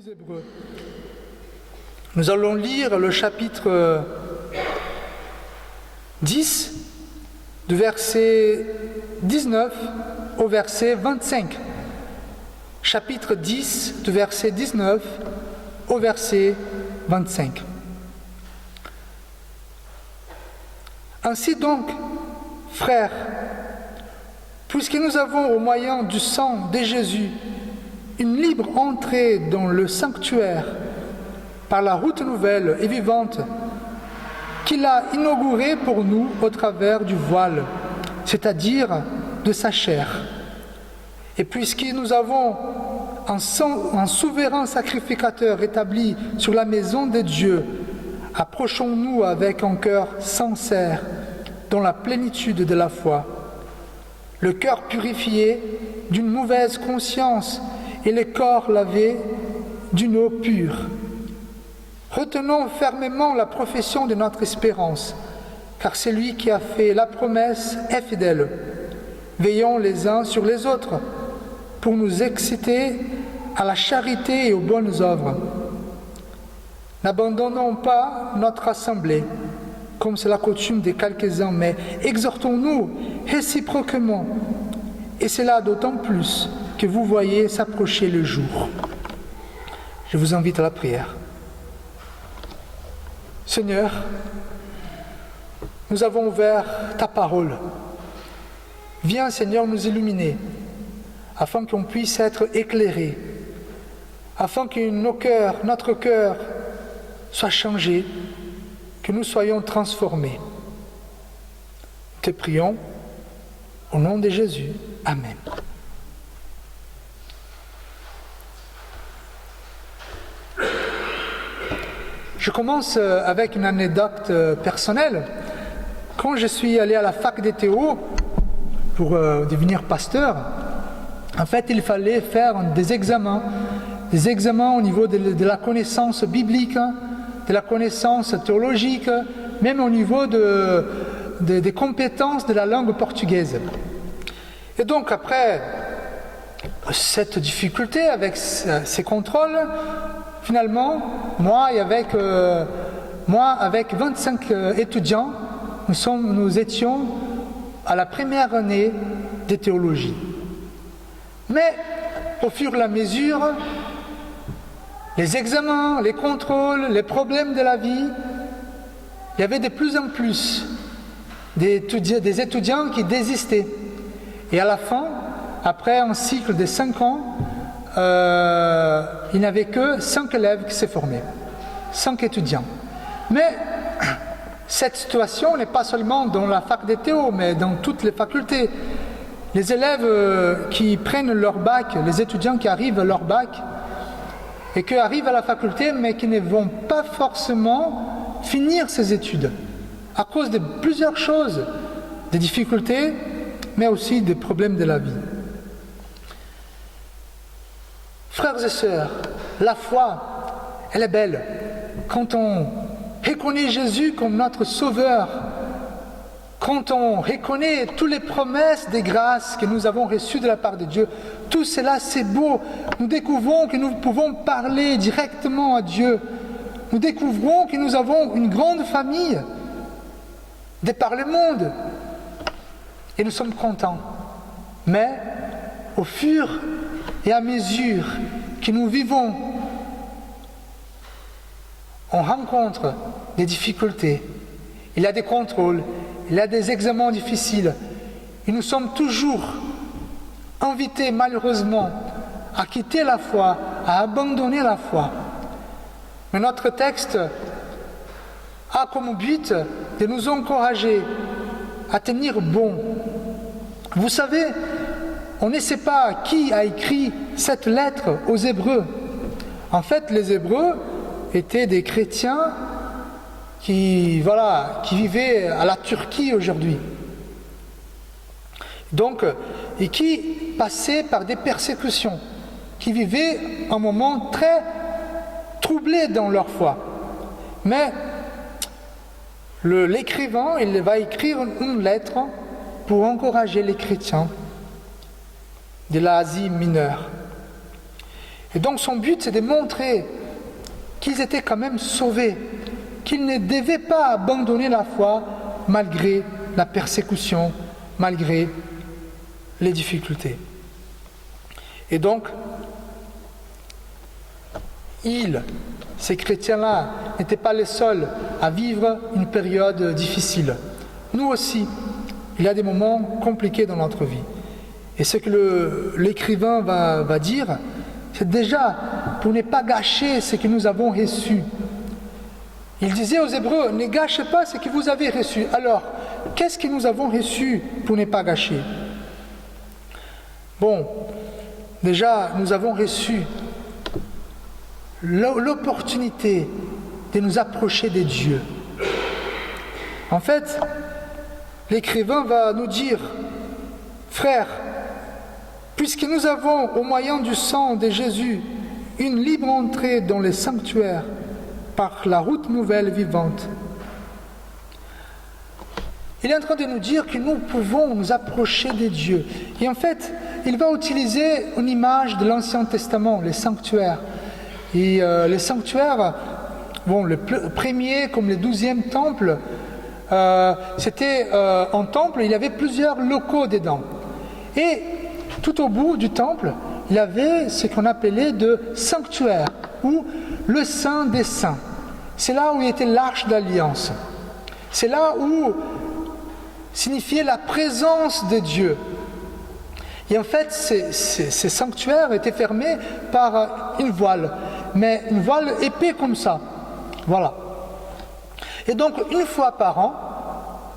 Hébreux. Nous allons lire le chapitre 10, du verset 19 au verset 25. Chapitre 10, du verset 19 au verset 25. Ainsi donc, frères, puisque nous avons au moyen du sang de Jésus une libre entrée dans le sanctuaire par la route nouvelle et vivante qu'il a inaugurée pour nous au travers du voile, c'est-à-dire de sa chair. Et puisque nous avons un souverain sacrificateur établi sur la maison de Dieu, approchons-nous avec un cœur sincère dans la plénitude de la foi, le cœur purifié d'une mauvaise conscience et le corps lavé d'une eau pure. Retenons fermement la profession de notre espérance, car celui qui a fait la promesse est fidèle. Veillons les uns sur les autres pour nous exciter à la charité et aux bonnes œuvres. N'abandonnons pas notre assemblée, comme c'est la coutume de quelques-uns, mais exhortons-nous réciproquement, et cela d'autant plus que vous voyez s'approcher le jour. Je vous invite à la prière. Seigneur, nous avons ouvert ta parole. Viens, Seigneur, nous illuminer, afin qu'on puisse être éclairés, afin que notre cœur soit changé, que nous soyons transformés. Te prions au nom de Jésus. Amen. Je commence avec une anecdote personnelle. Quand je suis allé à la fac de théo pour devenir pasteur, en fait, il fallait faire des examens au niveau de la connaissance biblique, de la connaissance théologique, même au niveau des compétences de la langue portugaise. Et donc, après cette difficulté avec ces contrôles, finalement, moi, avec 25 étudiants, nous étions à la première année de théologie. Mais, au fur et à mesure, les examens, les contrôles, les problèmes de la vie, il y avait de plus en plus des étudiants qui désistaient. Et à la fin, après un cycle de 5 ans, il n'y avait que 5 élèves qui s'est formés, 5 étudiants. Mais cette situation n'est pas seulement dans la fac de théo, mais dans toutes les facultés. Les élèves qui prennent leur bac, les étudiants qui arrivent à leur bac, et qui arrivent à la faculté, mais qui ne vont pas forcément finir ces études, à cause de plusieurs choses, des difficultés, mais aussi des problèmes de la vie. Frères et sœurs, la foi, elle est belle. Quand on reconnaît Jésus comme notre Sauveur, quand on reconnaît toutes les promesses des grâces que nous avons reçues de la part de Dieu, tout cela c'est beau. Nous découvrons que nous pouvons parler directement à Dieu. Nous découvrons que nous avons une grande famille de par le monde. Et nous sommes contents. Mais au fur et à mesure que nous vivons, on rencontre des difficultés. Il y a des contrôles, il y a des examens difficiles. Et nous sommes toujours invités, malheureusement, à quitter la foi, à abandonner la foi. Mais notre texte a comme but de nous encourager à tenir bon. Vous savez, on ne sait pas qui a écrit cette lettre aux Hébreux. En fait, les Hébreux étaient des chrétiens qui vivaient à la Turquie aujourd'hui. Donc, et qui passaient par des persécutions, qui vivaient un moment très troublé dans leur foi. Mais l'écrivain, il va écrire une lettre pour encourager les chrétiens de l'Asie mineure. Et donc son but, c'est de montrer qu'ils étaient quand même sauvés, qu'ils ne devaient pas abandonner la foi malgré la persécution, malgré les difficultés. Et donc, ces chrétiens-là, n'étaient pas les seuls à vivre une période difficile. Nous aussi, il y a des moments compliqués dans notre vie. Et ce que l'écrivain va dire, c'est déjà pour ne pas gâcher ce que nous avons reçu. Il disait aux Hébreux, ne gâchez pas ce que vous avez reçu. Alors, qu'est-ce que nous avons reçu pour ne pas gâcher? Bon, déjà, nous avons reçu l'opportunité de nous approcher de Dieu. En fait, l'écrivain va nous dire, frères, puisque nous avons, au moyen du sang de Jésus, une libre entrée dans les sanctuaires par la route nouvelle vivante, il est en train de nous dire que nous pouvons nous approcher de Dieu. Et en fait, il va utiliser une image de l'Ancien Testament, les sanctuaires. Et les sanctuaires, bon, le premier comme le 12e temple, c'était un temple, il y avait plusieurs locaux dedans. Et tout au bout du temple, il y avait ce qu'on appelait de sanctuaire, ou le Saint des Saints. C'est là où était l'Arche d'Alliance. C'est là où signifiait la présence de Dieu. Et en fait, ces sanctuaires étaient fermés par une voile, mais une voile épais comme ça. Voilà. Et donc, une fois par an,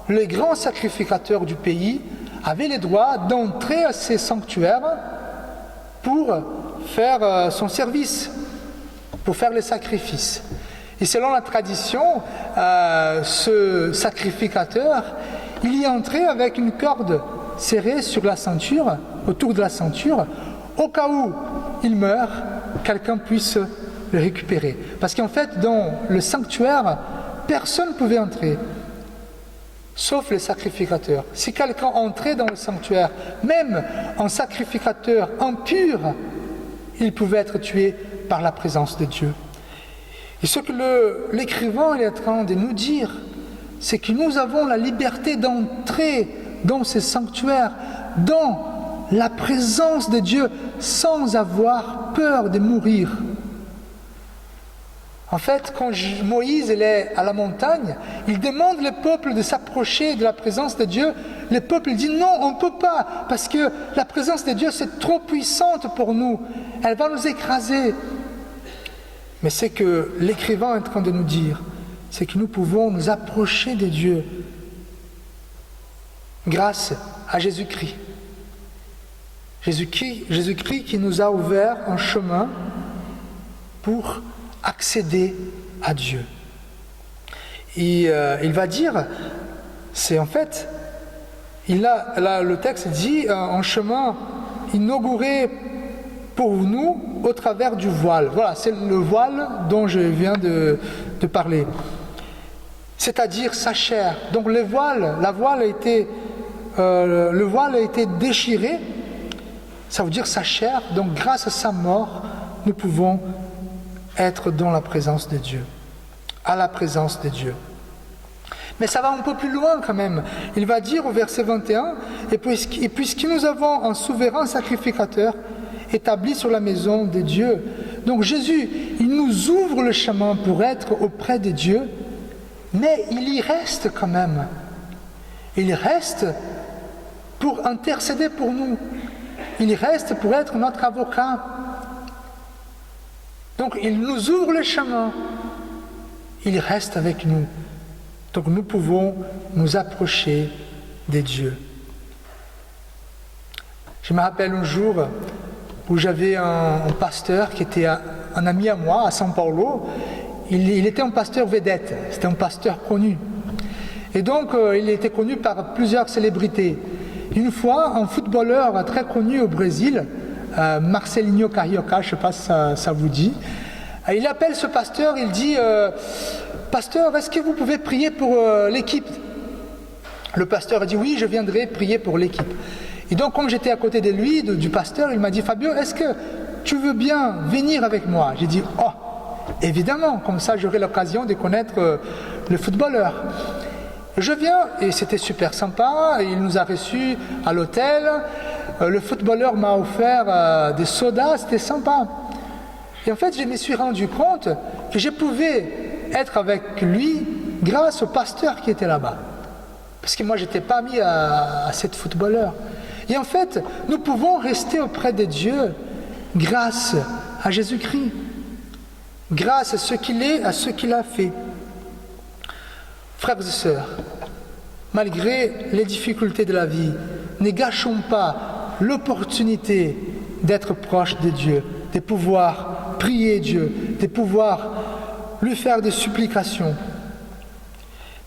les grands sacrificateurs du pays avaient le droit d'entrer à ces sanctuaires pour faire son service, pour faire les sacrifices. Et selon la tradition, ce sacrificateur, il y entrait avec une corde serrée sur la ceinture, autour de la ceinture, au cas où il meurt, quelqu'un puisse le récupérer. Parce qu'en fait, dans le sanctuaire, personne ne pouvait entrer, sauf les sacrificateurs. Si quelqu'un entrait dans le sanctuaire, même un sacrificateur impur, il pouvait être tué par la présence de Dieu. Et ce que l'écrivain est en train de nous dire, c'est que nous avons la liberté d'entrer dans ces sanctuaires, dans la présence de Dieu, sans avoir peur de mourir. En fait, quand Moïse est à la montagne, il demande le peuple de s'approcher de la présence de Dieu. Le peuple dit non, on ne peut pas, parce que la présence de Dieu, c'est trop puissante pour nous. Elle va nous écraser. Mais c'est que l'écrivain est en train de nous dire, c'est que nous pouvons nous approcher de Dieu grâce à Jésus-Christ. Jésus-Christ qui nous a ouvert un chemin pour accéder à Dieu. Et il va dire, c'est en fait, le texte dit, un chemin inauguré pour nous au travers du voile. Voilà, c'est le voile dont je viens de parler. C'est-à-dire sa chair. Donc le voile a été déchiré, ça veut dire sa chair. Donc grâce à sa mort, nous pouvons être dans la présence de Dieu, à la présence de Dieu. Mais ça va un peu plus loin quand même. Il va dire au verset 21, et puisque nous avons un souverain sacrificateur établi sur la maison de Dieu. Donc Jésus, il nous ouvre le chemin pour être auprès de Dieu, mais il y reste quand même. Il reste pour intercéder pour nous. Il reste pour être notre avocat. Donc il nous ouvre le chemin. Il reste avec nous. Donc nous pouvons nous approcher de Dieu. Je me rappelle un jour où j'avais un pasteur qui était un ami à moi à São Paulo. Il était un pasteur vedette, c'était un pasteur connu. Et donc il était connu par plusieurs célébrités. Une fois, un footballeur très connu au Brésil, Marcelinho Carioca, je ne sais pas si ça vous dit, il appelle ce pasteur, il dit « Pasteur, est-ce que vous pouvez prier pour l'équipe ?» Le pasteur a dit « Oui, je viendrai prier pour l'équipe. » Et donc, comme j'étais à côté de lui, du pasteur, il m'a dit « Fabio, est-ce que tu veux bien venir avec moi? J'ai dit, oh, évidemment, comme ça j'aurai l'occasion de connaître le footballeur. Je viens et c'était super sympa, il nous a reçus à l'hôtel, le footballeur m'a offert des sodas, c'était sympa. Et en fait, je me suis rendu compte que je pouvais être avec lui grâce au pasteur qui était là-bas. Parce que moi, je n'étais pas mis à cet footballeur. Et en fait, nous pouvons rester auprès de Dieu grâce à Jésus-Christ, grâce à ce qu'il est, à ce qu'il a fait. Frères et sœurs, malgré les difficultés de la vie, ne gâchons pas l'opportunité d'être proche de Dieu, de pouvoir prier Dieu, de pouvoir lui faire des supplications.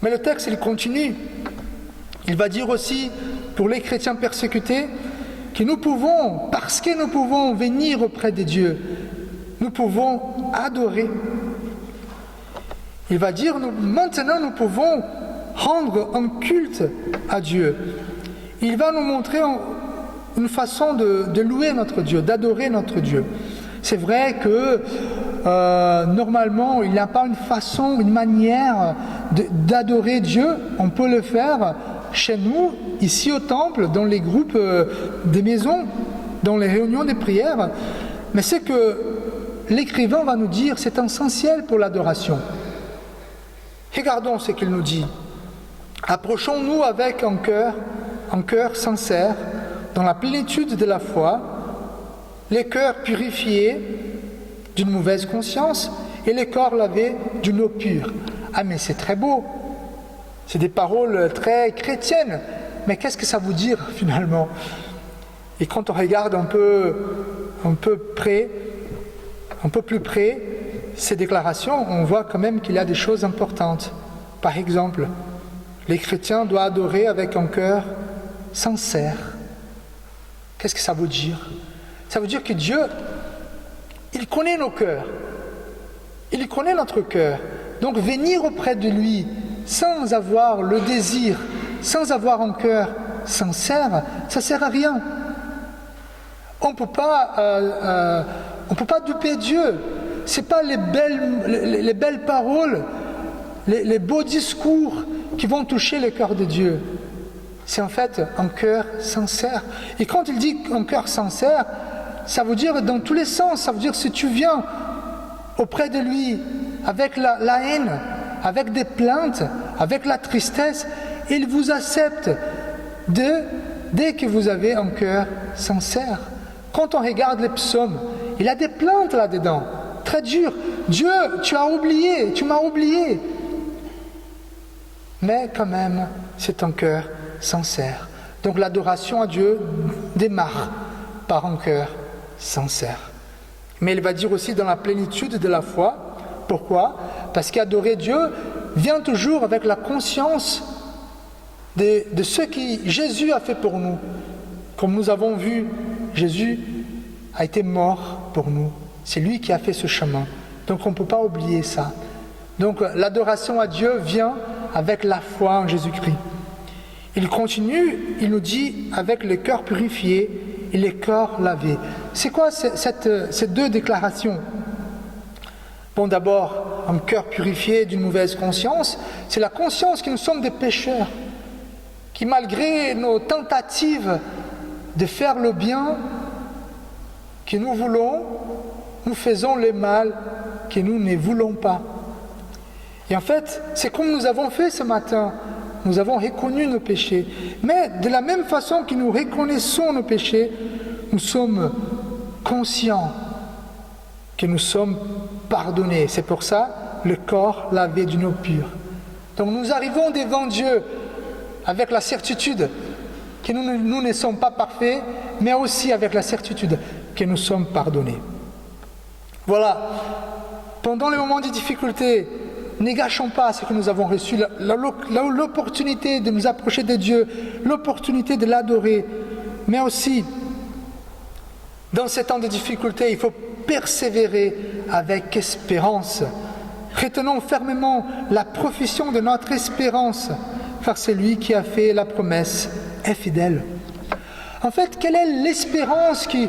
Mais le texte, il continue. Il va dire aussi, pour les chrétiens persécutés, que nous pouvons, parce que nous pouvons venir auprès de Dieu, nous pouvons adorer. Il va dire, maintenant nous pouvons rendre un culte à Dieu. Il va nous montrer une façon de louer notre Dieu, d'adorer notre Dieu. C'est vrai que normalement, il n'y a pas une façon, une manière d'adorer Dieu. On peut le faire chez nous, ici au temple, dans les groupes des maisons, dans les réunions de prière. Mais c'est que l'écrivain va nous dire, c'est essentiel pour l'adoration. Regardons ce qu'il nous dit. Approchons-nous avec un cœur sincère, dans la plénitude de la foi, les cœurs purifiés d'une mauvaise conscience et les corps lavés d'une eau pure. Ah mais c'est très beau, c'est des paroles très chrétiennes, mais qu'est-ce que ça veut dire finalement? Et quand on regarde un peu plus près ces déclarations, on voit quand même qu'il y a des choses importantes. Par exemple, les chrétiens doivent adorer avec un cœur sincère. Qu'est-ce que ça veut dire? Ça veut dire que Dieu, il connaît nos cœurs. Il connaît notre cœur. Donc venir auprès de lui sans avoir le désir, sans avoir un cœur sincère, ça ne sert à rien. On ne peut pas duper Dieu. Ce n'est pas les belles paroles, les beaux discours qui vont toucher le cœur de Dieu. C'est en fait un cœur sincère. Et quand il dit un cœur sincère, ça veut dire dans tous les sens. Ça veut dire si tu viens auprès de lui avec la haine, avec des plaintes, avec la tristesse, il vous accepte dès que vous avez un cœur sincère. Quand on regarde les psaumes, il y a des plaintes là-dedans, très dures. Dieu, tu m'as oublié. Mais quand même, c'est un cœur sincère. Donc l'adoration à Dieu démarre par un cœur sincère. Mais il va dire aussi dans la plénitude de la foi. Pourquoi? Parce qu'adorer Dieu vient toujours avec la conscience de ce que Jésus a fait pour nous. Comme nous avons vu, Jésus a été mort pour nous. C'est lui qui a fait ce chemin. Donc on ne peut pas oublier ça. Donc l'adoration à Dieu vient avec la foi en Jésus-Christ. Il continue, il nous dit avec le cœur purifié et les corps lavés. C'est quoi ces deux déclarations? Bon, d'abord, un cœur purifié d'une mauvaise conscience, c'est la conscience que nous sommes des pécheurs, qui malgré nos tentatives de faire le bien que nous voulons, nous faisons le mal que nous ne voulons pas. Et en fait, c'est comme nous avons fait ce matin. Nous avons reconnu nos péchés. Mais de la même façon que nous reconnaissons nos péchés, nous sommes conscients que nous sommes pardonnés. C'est pour ça le corps lavé d'une eau pure. Donc nous arrivons devant Dieu avec la certitude que nous ne sommes pas parfaits, mais aussi avec la certitude que nous sommes pardonnés. Voilà. Pendant les moments de difficulté, ne gâchons pas ce que nous avons reçu, l'opportunité de nous approcher de Dieu, l'opportunité de l'adorer, mais aussi, dans ces temps de difficulté, il faut persévérer avec espérance. Retenons fermement la profession de notre espérance, car celui qui a fait la promesse est fidèle. En fait, quelle est l'espérance qui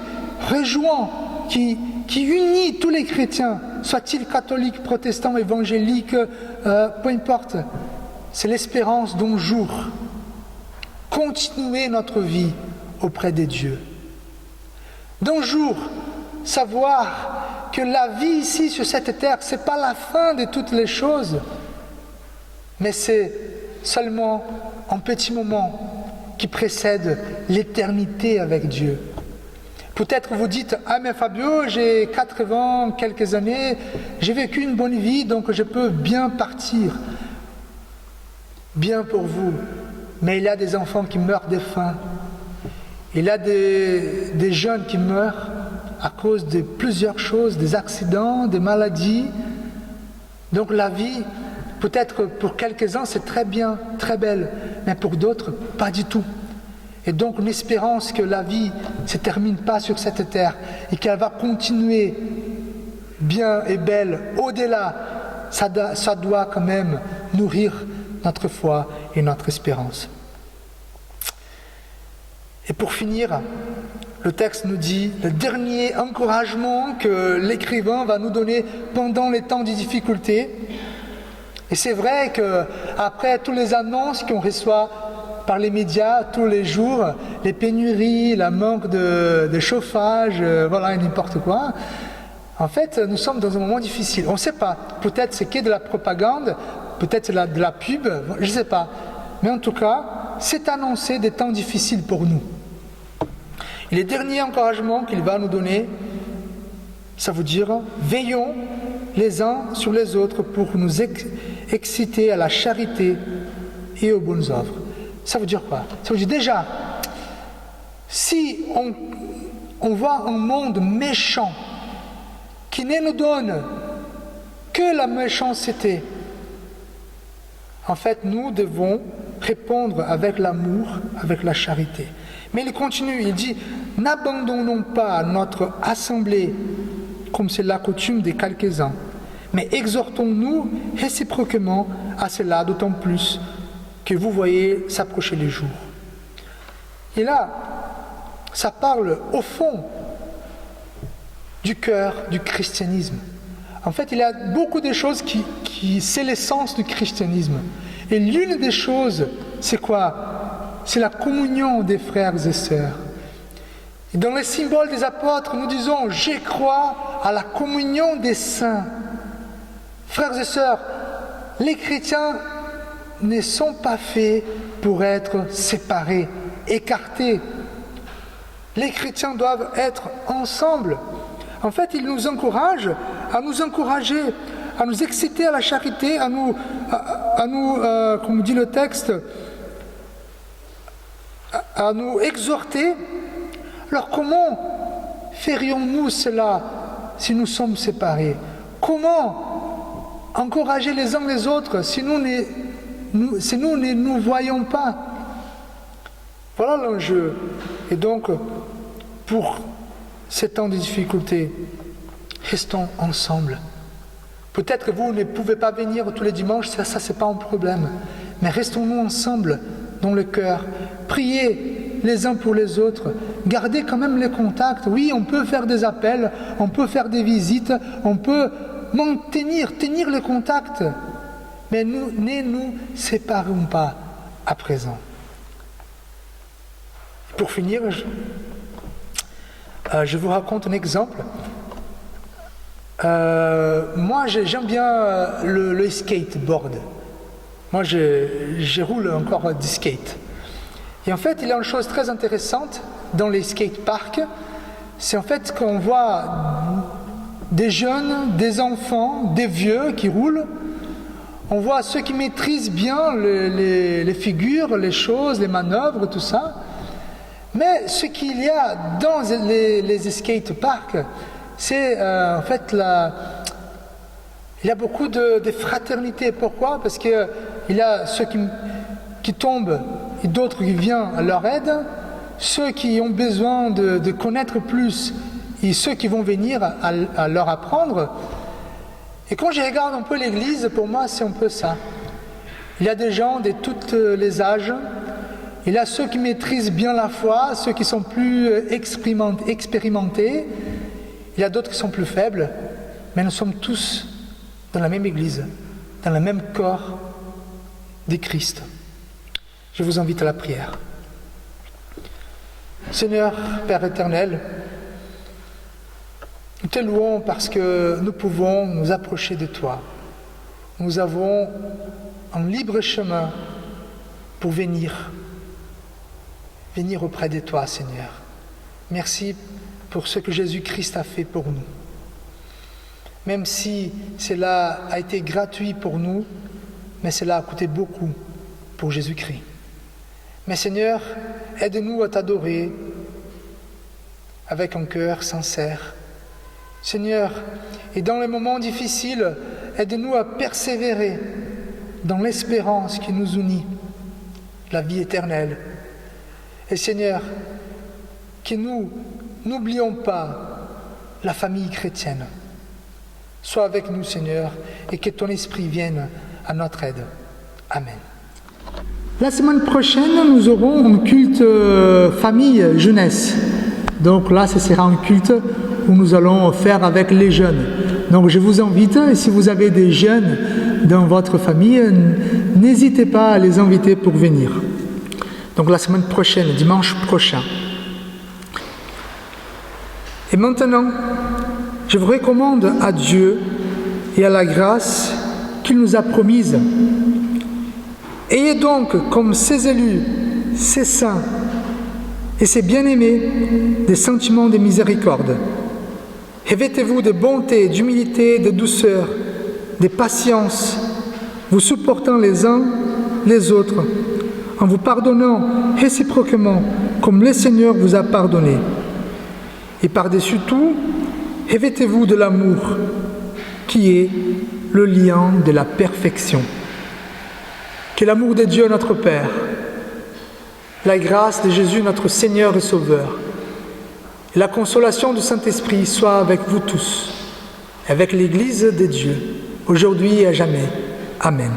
rejoint qui unit tous les chrétiens, soient-ils catholiques, protestants, évangéliques, peu importe. C'est l'espérance d'un jour continuer notre vie auprès des dieux. D'un jour savoir que la vie ici sur cette terre, ce n'est pas la fin de toutes les choses, mais c'est seulement un petit moment qui précède l'éternité avec Dieu. Peut-être vous dites, ah mais Fabio, j'ai 80 quelques années, j'ai vécu une bonne vie, donc je peux bien partir. Bien pour vous, mais il y a des enfants qui meurent de faim. Il y a des jeunes qui meurent à cause de plusieurs choses, des accidents, des maladies. Donc la vie, peut-être pour quelques-uns, c'est très bien, très belle, mais pour d'autres, pas du tout. Et donc une espérance que la vie ne se termine pas sur cette terre et qu'elle va continuer bien et belle au-delà, ça doit quand même nourrir notre foi et notre espérance. Et pour finir, le texte nous dit le dernier encouragement que l'écrivain va nous donner pendant les temps de difficulté. Et c'est vrai qu'après toutes les annonces qu'on reçoit par les médias tous les jours, les pénuries, le manque de chauffage, voilà, n'importe quoi, en fait, nous sommes dans un moment difficile. On ne sait pas, peut-être c'est que de la propagande, peut-être c'est de la pub, je ne sais pas. Mais en tout cas, c'est annoncé des temps difficiles pour nous. Et le dernier encouragement qu'il va nous donner, ça veut dire veillons les uns sur les autres pour nous exciter à la charité et aux bonnes œuvres. Ça veut dire quoi? Ça veut dire déjà, si on voit un monde méchant qui ne nous donne que la méchanceté, en fait, nous devons répondre avec l'amour, avec la charité. Mais il continue, il dit, n'abandonnons pas notre assemblée, comme c'est la coutume des quelques-uns, mais exhortons-nous réciproquement à cela, d'autant plus que vous voyez s'approcher les jours. Et là, ça parle au fond du cœur du christianisme. En fait, il y a beaucoup de choses qui c'est l'essence du christianisme. Et l'une des choses, c'est quoi? C'est la communion des frères et sœurs. Et dans les symboles des apôtres, nous disons « Je crois à la communion des saints ». Frères et sœurs, les chrétiens ne sont pas faits pour être séparés, écartés. Les chrétiens doivent être ensemble. En fait, il nous encourage à nous encourager, à nous exciter à la charité, à nous comme dit le texte, à nous exhorter. Alors comment ferions-nous cela si nous sommes séparés? Comment encourager les uns les autres si nous ne nous voyons pas? Voilà l'enjeu. Et donc, pour ces temps de difficulté, restons ensemble. Peut-être que vous ne pouvez pas venir tous les dimanches, ça c'est pas un problème. Mais restons-nous ensemble dans le cœur. Priez les uns pour les autres. Gardez quand même les contacts. Oui, on peut faire des appels, on peut faire des visites, on peut tenir les contacts. Mais ne nous séparons pas à présent. Pour finir, je vous raconte un exemple. Moi, j'aime bien le skateboard. Moi, je roule encore du skate. Et en fait, il y a une chose très intéressante dans les skateparks, c'est en fait qu'on voit des jeunes, des enfants, des vieux qui roulent. On voit ceux qui maîtrisent bien les figures, les choses, les manœuvres, tout ça. Mais ce qu'il y a dans les skateparks, c'est en fait il y a beaucoup de fraternité. Pourquoi? Parce qu'il y a ceux qui tombent et d'autres qui viennent à leur aide, ceux qui ont besoin de connaître plus et ceux qui vont venir à leur apprendre. Et quand je regarde un peu l'église, pour moi c'est un peu ça. Il y a des gens de tous les âges. Il y a ceux qui maîtrisent bien la foi, ceux qui sont plus expérimentés, Il y a d'autres qui sont plus faibles, mais nous sommes tous dans la même Église, dans le même corps de Christ. Je vous invite à la prière. Seigneur, Père éternel, nous te louons parce que nous pouvons nous approcher de toi. Nous avons un libre chemin pour venir auprès de toi, Seigneur. Merci pour ce que Jésus-Christ a fait pour nous. Même si cela a été gratuit pour nous, mais cela a coûté beaucoup pour Jésus-Christ. Mais Seigneur, aide-nous à t'adorer avec un cœur sincère. Seigneur, et dans les moments difficiles, aide-nous à persévérer dans l'espérance qui nous unit, la vie éternelle. Et Seigneur, que nous n'oublions pas la famille chrétienne. Sois avec nous, Seigneur, et que ton esprit vienne à notre aide. Amen. La semaine prochaine, nous aurons un culte famille jeunesse. Donc là, ce sera un culte où nous allons faire avec les jeunes. Donc je vous invite, si vous avez des jeunes dans votre famille, n'hésitez pas à les inviter pour venir. Donc la semaine prochaine, dimanche prochain. Et maintenant, je vous recommande à Dieu et à la grâce qu'il nous a promise. Ayez donc comme ses élus, ses saints et ses bien-aimés des sentiments de miséricorde. Revêtez-vous de bonté, d'humilité, de douceur, de patience, vous supportant les uns les autres, en vous pardonnant réciproquement comme le Seigneur vous a pardonné. Et par-dessus tout, revêtez-vous de l'amour, qui est le lien de la perfection. Que l'amour de Dieu notre Père, la grâce de Jésus notre Seigneur et Sauveur, et la consolation du Saint-Esprit soient avec vous tous, avec l'Église de Dieu, aujourd'hui et à jamais. Amen.